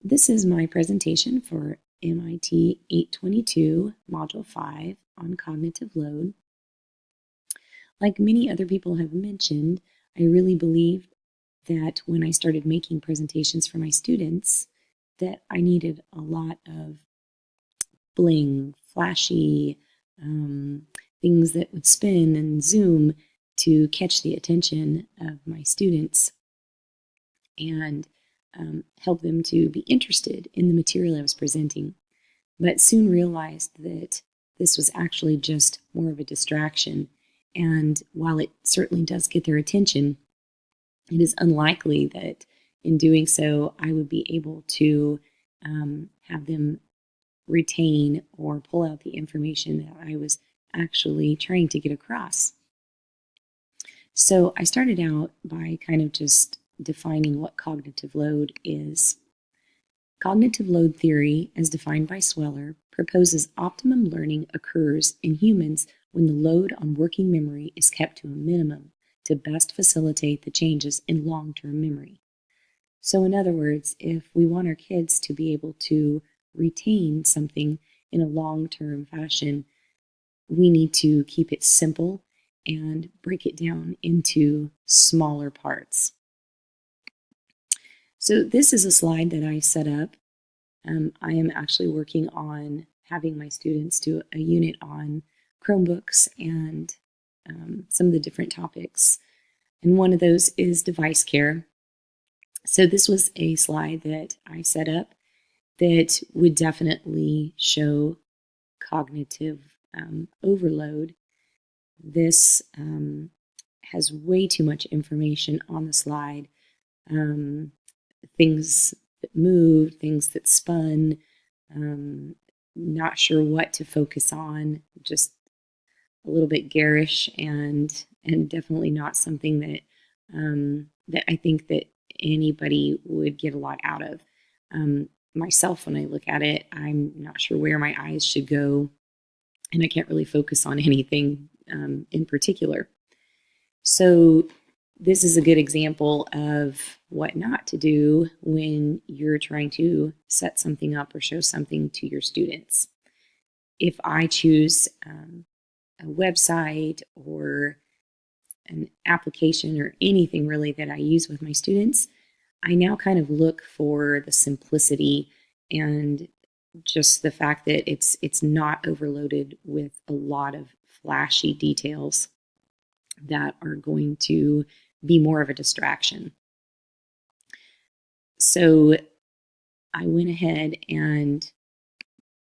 This is my presentation for MIT 822, Module 5 on cognitive load. Like many other people have mentioned, I really believe that when I started making presentations for my students, that I needed a lot of bling, flashy things that would spin and zoom to catch the attention of my students and help them to be interested in the material I was presenting. But soon realized that this was actually just more of a distraction. And while it certainly does get their attention, it is unlikely that in doing so, I would be able to have them retain or pull out the information that I was actually trying to get across. So I started out by kind of just defining what cognitive load is. Cognitive load theory, as defined by Sweller, proposes optimum learning occurs in humans when the load on working memory is kept to a minimum to best facilitate the changes in long-term memory. So in other words, if we want our kids to be able to retain something in a long-term fashion, we need to keep it simple and break it down into smaller parts. So this is a slide that I set up. I am actually working on having my students do a unit on Chromebooks and some of the different topics. And one of those is device care. So this was a slide that I set up that would definitely show cognitive overload. This has way too much information on the slide. Things that moved, things that spun, not sure what to focus on, just a little bit garish and definitely not something that that I think that anybody would get a lot out of. Myself, when I look at it, I'm not sure where my eyes should go, and I can't really focus on anything in particular. So this is a good example of what not to do when you're trying to set something up or show something to your students. If I choose a website or an application or anything really that I use with my students, I now kind of look for the simplicity and just the fact that it's not overloaded with a lot of flashy details that are going to be more of a distraction. So I went ahead and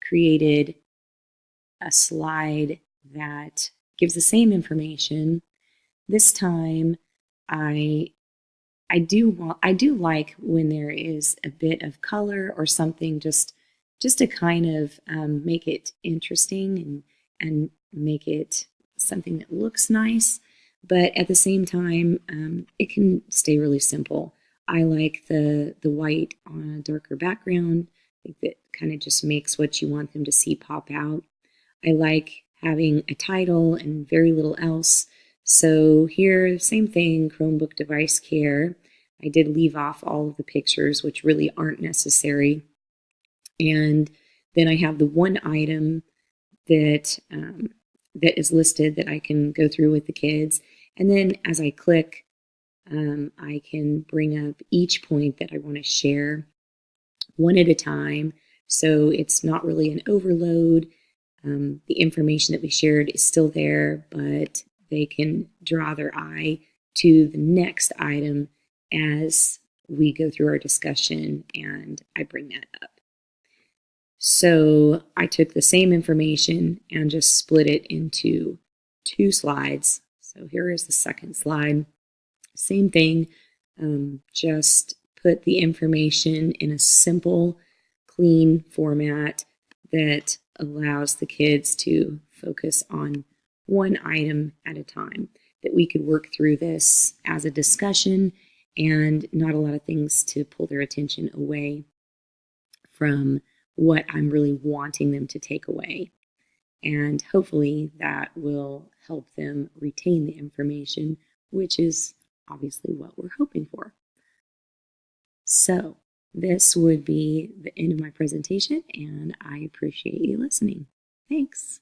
created a slide that gives the same information. This time I do like when there is a bit of color or something just to kind of make it interesting and make it something that looks nice, but at the same time it can stay really simple. I like the white on a darker background. I think that kind of just makes what you want them to see pop out. I like having a title and very little else. So here, same thing, Chromebook device care. I did leave off all of the pictures, which really aren't necessary. And then I have the one item that that is listed that I can go through with the kids. And then as I click, I can bring up each point that I want to share one at a time. So it's not really an overload. The information that we shared is still there, but they can draw their eye to the next item as we go through our discussion and I bring that up. So I took the same information and just split it into two slides. So here is the second slide. Same thing, just put the information in a simple, clean format that allows the kids to focus on one item at a time, that we could work through this as a discussion and not a lot of things to pull their attention away from what I'm really wanting them to take away. And hopefully that will help them retain the information, which is obviously what we're hoping for. So this would be the end of my presentation, and I appreciate you listening. Thanks.